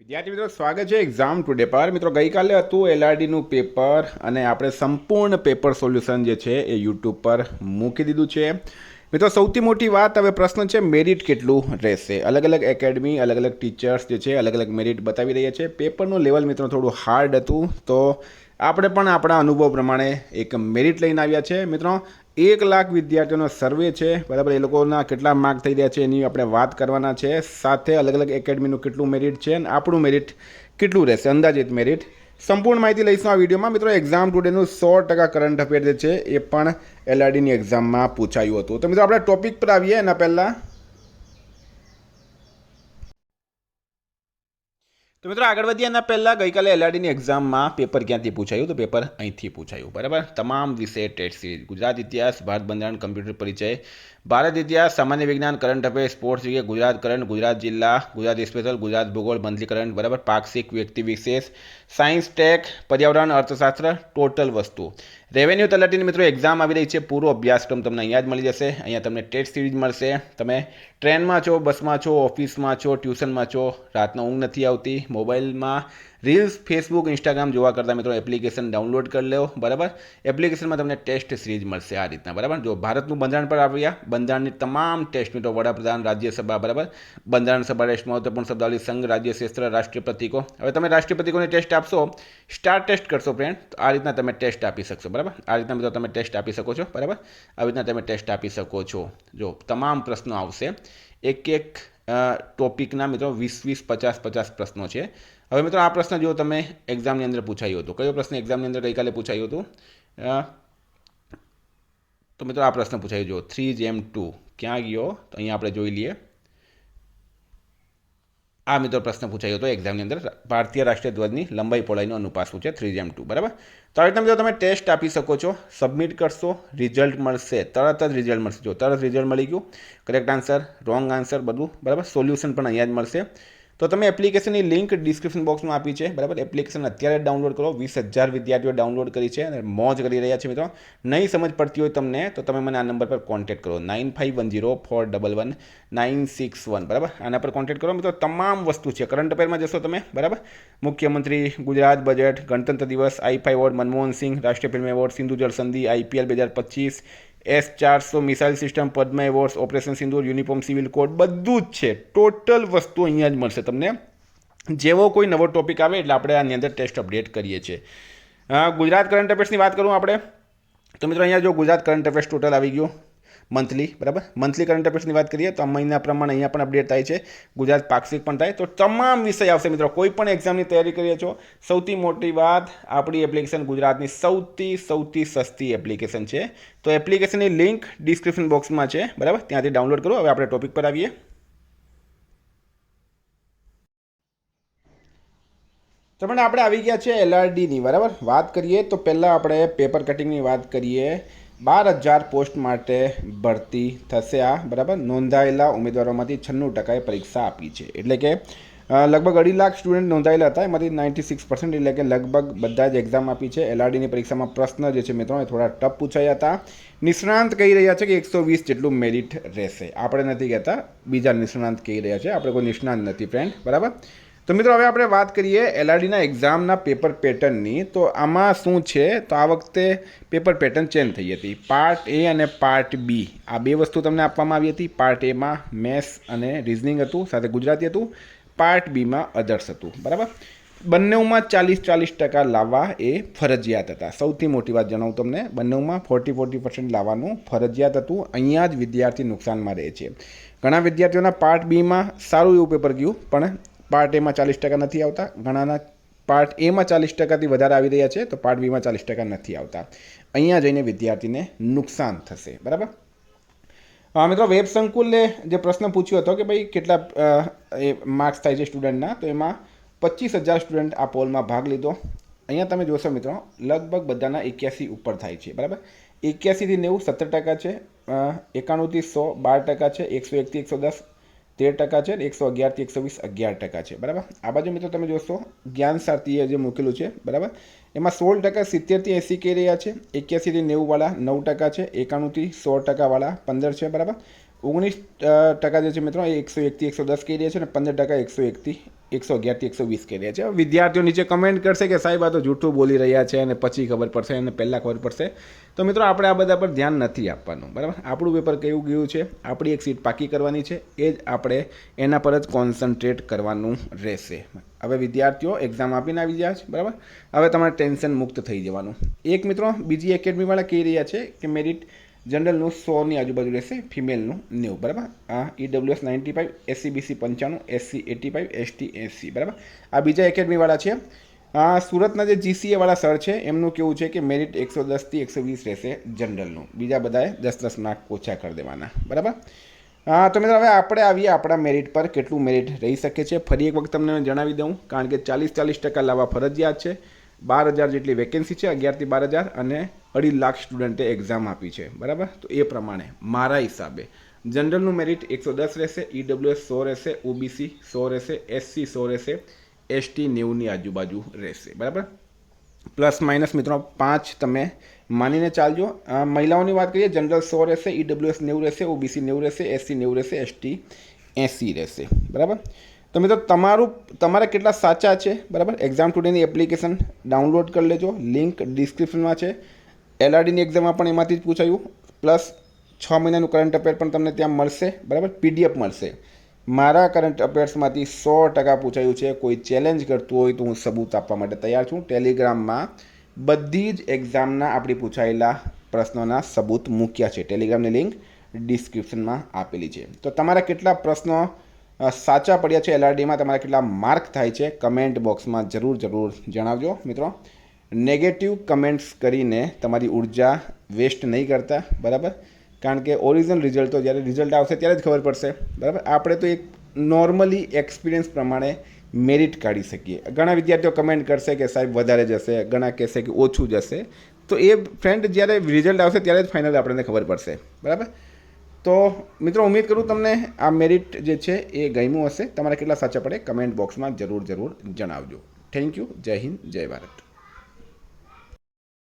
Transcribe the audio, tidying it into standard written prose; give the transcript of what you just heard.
વિદ્યાર્થી મિત્રો સ્વાગત છે એક્ઝામ ટુડે પર મિત્રો ગઈકાલે હતું એલઆરડીનું પેપર અને આપણે સંપૂર્ણ પેપર સોલ્યુશન જે છે એ યુટ્યુબ પર મૂકી દીધું છે મિત્રો સૌથી મોટી વાત હવે પ્રશ્ન છે મેરિટ કેટલું રહેશે અલગ અલગ એકેડમી અલગ અલગ ટીચર્સ જે છે અલગ અલગ મેરિટ બતાવી રહ્યા છે પેપરનું લેવલ મિત્રો થોડું હાર્ડ હતું તો આપણે પણ આપણા અનુભવ પ્રમાણે એક મેરિટ લઈને આવ્યા છે મિત્રો 1,00,000 વિદ્યાર્થીઓનો સર્વે છે બરાબર એ લોકોના કેટલા માર્ક થઈ રહ્યા છે એની આપણે વાત કરવાના છે સાથે અલગ અલગ એકેડમીનું કેટલું મેરિટ છે અને આપણું મેરિટ કેટલું રહેશે અંદાજિત મેરિટ સંપૂર્ણ માહિતી લઈશું આ વિડીયોમાં મિત્રો એક્ઝામ ટુડેનું 100% કરંટ અફેર જે છે એ પણ એલઆરડીની એક્ઝામમાં પૂછાયું હતું તો મિત્રો આપણે ટોપિક પર આવીએ એના પહેલાં તો મિત્રો આગળ વધીએ એના પહેલાં ગઈકાલે એલઆરડીની એક્ઝામમાં પેપર ક્યાંથી પૂછાયું તો પેપર અહીંથી પૂછાયું બરાબર તમામ વિષય ટેટ સિરીઝ ગુજરાત ઇતિહાસ ભારત બંધારણ કમ્પ્યુટર પરિચય ભારત ઇતિહાસ સામાન્ય વિજ્ઞાન કરંટ અફેર સ્પોર્ટ્સ વિશે ગુજરાત કરંટ ગુજરાત જિલ્લા ગુજરાત સ્પેશિયલ ગુજરાત ભૂગોળ મંથલી કરંટ બરાબર પાક્ષિક વ્યક્તિ વિશેષ સાયન્સ ટેક પર્યાવરણ અર્થશાસ્ત્ર ટોટલ વસ્તુ રેવન્યુ તલાટીની મિત્રો એક્ઝામ આવી રહી છે પૂરો અભ્યાસક્રમ તમને અહીંયા જ મળી જશે અહીંયા તમને ટેટ સિરીઝ મળશે તમે ટ્રેનમાં છો બસમાં છો ઓફિસમાં છો ટ્યુશનમાં છો રાતનો ઊંઘ નથી આવતી મોબાઈલમાં રીલ્સ ફેસબુક ઇન્સ્ટાગ્રામ જોવા કરતાં મિત્રો એપ્લિકેશન ડાઉનલોડ કરી લો બરાબર એપ્લિકેશનમાં તમને ટેસ્ટ સિરીઝ મળશે આ રીતના બરાબર જો ભારતનું બંધારણ પર આવ્યા બંધારણની તમામ ટેસ્ટ મિત્રો વડાપ્રધાન રાજ્યસભા બરાબર બંધારણ સભા ટેસ્ટ મહત્વપૂર્ણ શબ્દાવલી સંઘ રાજ્ય ક્ષેત્ર રાષ્ટ્રીય પ્રતીકો હવે તમે રાષ્ટ્રીય પ્રતીકોની ટેસ્ટ આપશો સ્ટાર ટેસ્ટ કરશો ફ્રેન્ડ તો આ રીતના તમે ટેસ્ટ આપી શકશો બરાબર આ રીતના મિત્રો તમે ટેસ્ટ આપી શકો છો બરાબર આવી રીતના તમે ટેસ્ટ આપી શકો છો જો તમામ પ્રશ્નો આવશે એક ટોપિકના મિત્રો 20 50 પ્રશ્નો છે હવે મિત્રો આ પ્રશ્ન જો તમે એક્ઝામની અંદર પૂછાયું હતું કયો પ્રશ્ન એક્ઝામની અંદર ગઈકાલે પૂછાયું હતું તો મિત્રો આ પ્રશ્ન પૂછાયું જો 3GM2 ક્યાં ગયો તો અહીંયા આપણે જોઈ લઈએ આ મિત્રો પ્રશ્ન પૂછાયો હતો એક્ઝામની અંદર ભારતીય રાષ્ટ્રીય ધ્વજની લંબાઈ પહોળાઈનું અનુપાત શું છે 3GM2 બરાબર તો આવી રીતે મિત્રો તમે ટેસ્ટ આપી શકો છો સબમિટ કરશો રિઝલ્ટ મળશે તરત જ રિઝલ્ટ મળશે જો તરત રિઝલ્ટ મળી ગયું કરેક્ટ આન્સર રોંગ આન્સર બધું બરાબર સોલ્યુશન પણ અહીંયા જ મળશે તો તમે એપ્લિકેશનની લિંક ડિસ્ક્રિપ્શન બોક્સમાં આપી છે બરાબર એપ્લિકેશન અત્યારે ડાઉનલોડ કરો 20,000 વિદ્યાર્થીઓ ડાઉનલોડ કરી છે અને મોજ કરી રહ્યા છે મિત્રો નહીં સમજ પડતી હોય તમને તો તમે મને આ નંબર પર કોન્ટેક્ટ કરો 9510411961 બરાબર આના પર કોન્ટેક્ટ કરો મિત્રો તમામ વસ્તુ છે કરંટ અફેરમાં જશો તમે બરાબર મુખ્યમંત્રી ગુજરાત બજેટ ગણતંત્ર દિવસ આઈ5 એવોર્ડ મનમોહન સિંહ રાષ્ટ્રીય ફિલ્મ એવોર્ડ સિંધુ જળ સંધિ IPL 2025 S400 મિસાઇલ સિસ્ટમ પદ્મ એવોર્ડ્સ ઓપરેશન સિંદૂર યુનિફોર્મ સિવિલ કોડ બધું જ છે ટોટલ વસ્તુ અહીંયા જ મળશે તમને જેવો કોઈ નવો ટોપિક આવે એટલે આપણે આની અંદર ટેસ્ટ અપડેટ કરીએ છીએ ગુજરાત કરંટ અફેર્સની વાત કરું આપણે તો મિત્રો અહીંયા જો ગુજરાત કરંટ અફેર્સ ટોટલ આવી ગયું મંથલી બરાબર મંથલી કરંટ અફેર્સની વાત કરીએ તો મહિના પ્રમાણે અહીંયા પણ અપડેટ થાય છે ગુજરાત પાક્ષિક પણ થાય તો તમામ વિષય આવશે મિત્રો કોઈ પણ એક્ઝામની તૈયારી કરીએ છો સૌથી મોટી વાત આપણી એપ્લિકેશન ગુજરાતની સૌથી સસ્તી એપ્લિકેશન છે તો એપ્લિકેશનની લિંક ડિસ્ક્રિપ્શન બોક્સમાં છે બરાબર ત્યાંથી ડાઉનલોડ કરો હવે આપણે ટોપિક પર આવીએ તો પણ આપણે આવી ગયા છે એલઆરડીની બરાબર વાત કરીએ તો પહેલાં આપણે પેપર કટિંગની વાત કરીએ 12,000 પોસ્ટ માટે ભરતી થશે આ બરાબર નોંધાયેલા ઉમેદવારોમાંથી 96%એ પરીક્ષા આપી છે એટલે કે લગભગ 2.5 લાખ સ્ટુડન્ટ નોંધાયેલા હતા એમાંથી 96% એટલે કે લગભગ બધા જ એક્ઝામ આપી છે એલઆરડીની પરીક્ષામાં પ્રશ્ન જે છે મિત્રો એ થોડા ટફ પૂછાયા હતા નિષ્ણાંત કહી રહ્યા છે કે 120 જેટલું મેરિટ રહેશે આપણે નથી કહેતા બીજા નિષ્ણાંત કહી રહ્યા છે આપણે કોઈ નિષ્ણાંત નથી ફ્રેન્ડ બરાબર તો મિત્રો હવે આપણે વાત કરીએ એલઆરડીના એક્ઝામના પેપર પેટર્નની તો આમાં શું છે તો આ વખતે પેપર પેટર્ન ચેન્જ થઈ હતી પાર્ટ એ અને પાર્ટ બી આ બે વસ્તુ તમને આપવામાં આવી હતી પાર્ટ એમાં મેથ્સ અને રિઝનિંગ હતું સાથે ગુજરાતી હતું પાર્ટ બીમાં અધર્સ હતું બરાબર બંનેમાં 40% લાવવા એ ફરજિયાત હતા સૌથી મોટી વાત જણાવું તમને બંનેમાં 40% લાવવાનું ફરજિયાત હતું અહીંયા જ વિદ્યાર્થી નુકસાનમાં રહે છે ઘણા વિદ્યાર્થીઓના પાર્ટ બીમાં સારું એવું પેપર ગયું પણ પાર્ટ એમાં 40% નથી આવતા ઘણાના પાર્ટ એમાં 40%થી વધારે આવી રહ્યા છે તો પાર્ટ બીમાં 40% નથી આવતા અહીંયા જઈને વિદ્યાર્થીને નુકસાન થશે બરાબર મિત્રો વેબ સંકુલે જે પ્રશ્ન પૂછ્યો હતો કે ભાઈ કેટલા માર્ક્સ થાય છે સ્ટુડન્ટના તો એમાં 25,000 સ્ટુડન્ટ આ પોલમાં ભાગ લીધો અહીંયા તમે જોશો મિત્રો લગભગ બધાના 81 ઉપર થાય છે બરાબર 81 થી 90 17% છે 91 થી 100 12% છે 101 થી 110 13% છે 111 થી 120 11% છે બરાબર આ બાજુ મિત્રો તમે જોશો જ્ઞાન સારથીએ જે મૂકેલું છે બરાબર એમાં 16% 70 થી 80 કહી રહ્યા છે 81 થી 90 વાળા 9% છે 91 થી 100% વાળા 15 છે બરાબર 19% જે છે મિત્રો એ 101થી 110 કહી રહ્યા છે અને 15% 101થી 111થી 120 કહી રહ્યા છે. વિદ્યાર્થીઓ નીચે કમેન્ટ કરશે કે સાહેબ આ તો જૂઠું બોલી રહ્યા છે અને પછી ખબર પડશે અને પહેલાં ખબર પડશે. તો મિત્રો આપણે આ બધા પર ધ્યાન નથી આપવાનું, બરાબર. આપણું પેપર કેવું ગયું છે, આપણી એક સીટ પાકી કરવાની છે, એ જ આપણે એના પર જ કોન્સન્ટ્રેટ કરવાનું રહેશે. હવે વિદ્યાર્થીઓ એક્ઝામ આપીને આવી ગયા છે, બરાબર. હવે તમારે ટેન્શન મુક્ત થઈ જવાનું. એક મિત્રો બીજી એકેડમીવાળા કહી રહ્યા છે કે મેરિટ જનરલનું 100ની આજુબાજુ રહેશે, ફિમેલનું 90, બરાબર. આ EWS 95, SCBC 95, SC 85, ST 80, બરાબર. આ બીજા એકેડમીવાળા છે. સુરતના જે GCA વાળા સર છે એમનું કેવું છે કે મેરિટ 110થી 120 રહેશે જનરલનું, બીજા બધાએ 10-10 માર્ક ઓછા કરી દેવાના, બરાબર. તો મિત્રો હવે આપણે આવીએ આપણા મેરિટ પર, કેટલું મેરિટ રહી શકે છે. ફરી એક વખત તમને જણાવી દઉં, કારણ કે 40% લાવવા ફરજિયાત છે. 12,000 જેટલી વેકેન્સી છે, 11,000થી 12,000, અને 2.5 લાખ સ્ટુડન્ટે એક્ઝામ આપી છે, બરાબર. તો એ પ્રમાણે મારા હિસાબે જનરલનું મેરિટ 110 રહેશે, EWS 100 રહેશે, OBC 100 રહેશે, SC 100 રહેશે, ST 90ની આજુબાજુ રહેશે, બરાબર. પ્લસ માઇનસ મિત્રો 5 તમે માનીને ચાલજો. મહિલાઓની વાત કરીએ, જનરલ 100 રહેશે, EWS 90 રહેશે, OBC 90 રહેશે, SC 90 રહેશે, ST 80 રહેશે, બરાબર. તો મિત્રો તમારા કેટલા સાચા છે, બરાબર. એક્ઝામ ટુડેની એપ્લિકેશન ડાઉનલોડ કરી લેજો, લિંક ડિસ્ક્રિપ્શનમાં છે. LRDની એક્ઝામમાં પણ એમાંથી જ પૂછાયું, પ્લસ 6 મહિનાનું કરંટ અફેર પણ તમને ત્યાં મળશે, બરાબર. PDF મળશે. મારા કરંટ અફેર્સમાંથી 100% પૂછાયું છે. કોઈ ચેલેન્જ કરતું હોય તો હું સબૂત આપવા માટે તૈયાર છું. ટેલિગ્રામમાં બધી જ એક્ઝામના આપણી પૂછાયેલા પ્રશ્નોના સબૂત મૂક્યા છે. ટેલિગ્રામની લિંક ડિસ્ક્રિપ્શનમાં આપેલી છે. તો તમારા કેટલા પ્રશ્નો સાચા પડ્યા છે, LRDમાં તમારા કેટલા માર્ક થાય છે, કમેન્ટ બોક્સમાં જરૂર જણાવજો મિત્રો. નેગેટિવ કમેન્ટ્સ કરીને તમારી ઉર્જા વેસ્ટ નહીં કરતા, બરાબર. કારણ કે ઓરિજિનલ રિઝલ્ટ તો જ્યારે રિઝલ્ટ આવશે ત્યારે જ ખબર પડશે, બરાબર. આપણે તો એક નોર્મલી એક્સપિરિયન્સ પ્રમાણે મેરિટ કાઢી શકીએ. ઘણા વિદ્યાર્થીઓ કમેન્ટ કરશે કે સાહેબ વધારે જશે, ઘણા કહેશે કે ઓછું જશે. તો એ ફ્રેન્ડ જ્યારે રિઝલ્ટ આવશે ત્યારે જ ફાઇનલ આપણને ખબર પડશે, બરાબર. તો મિત્રો ઉમ્મીદ કરું તમને આ મેરિટ જે છે એ ગમ્યું હશે. તમારા કેટલા સાચા પડે કમેન્ટ બોક્સમાં જરૂર જણાવજો. Thank you. જય હિન્દ, જય ભારત.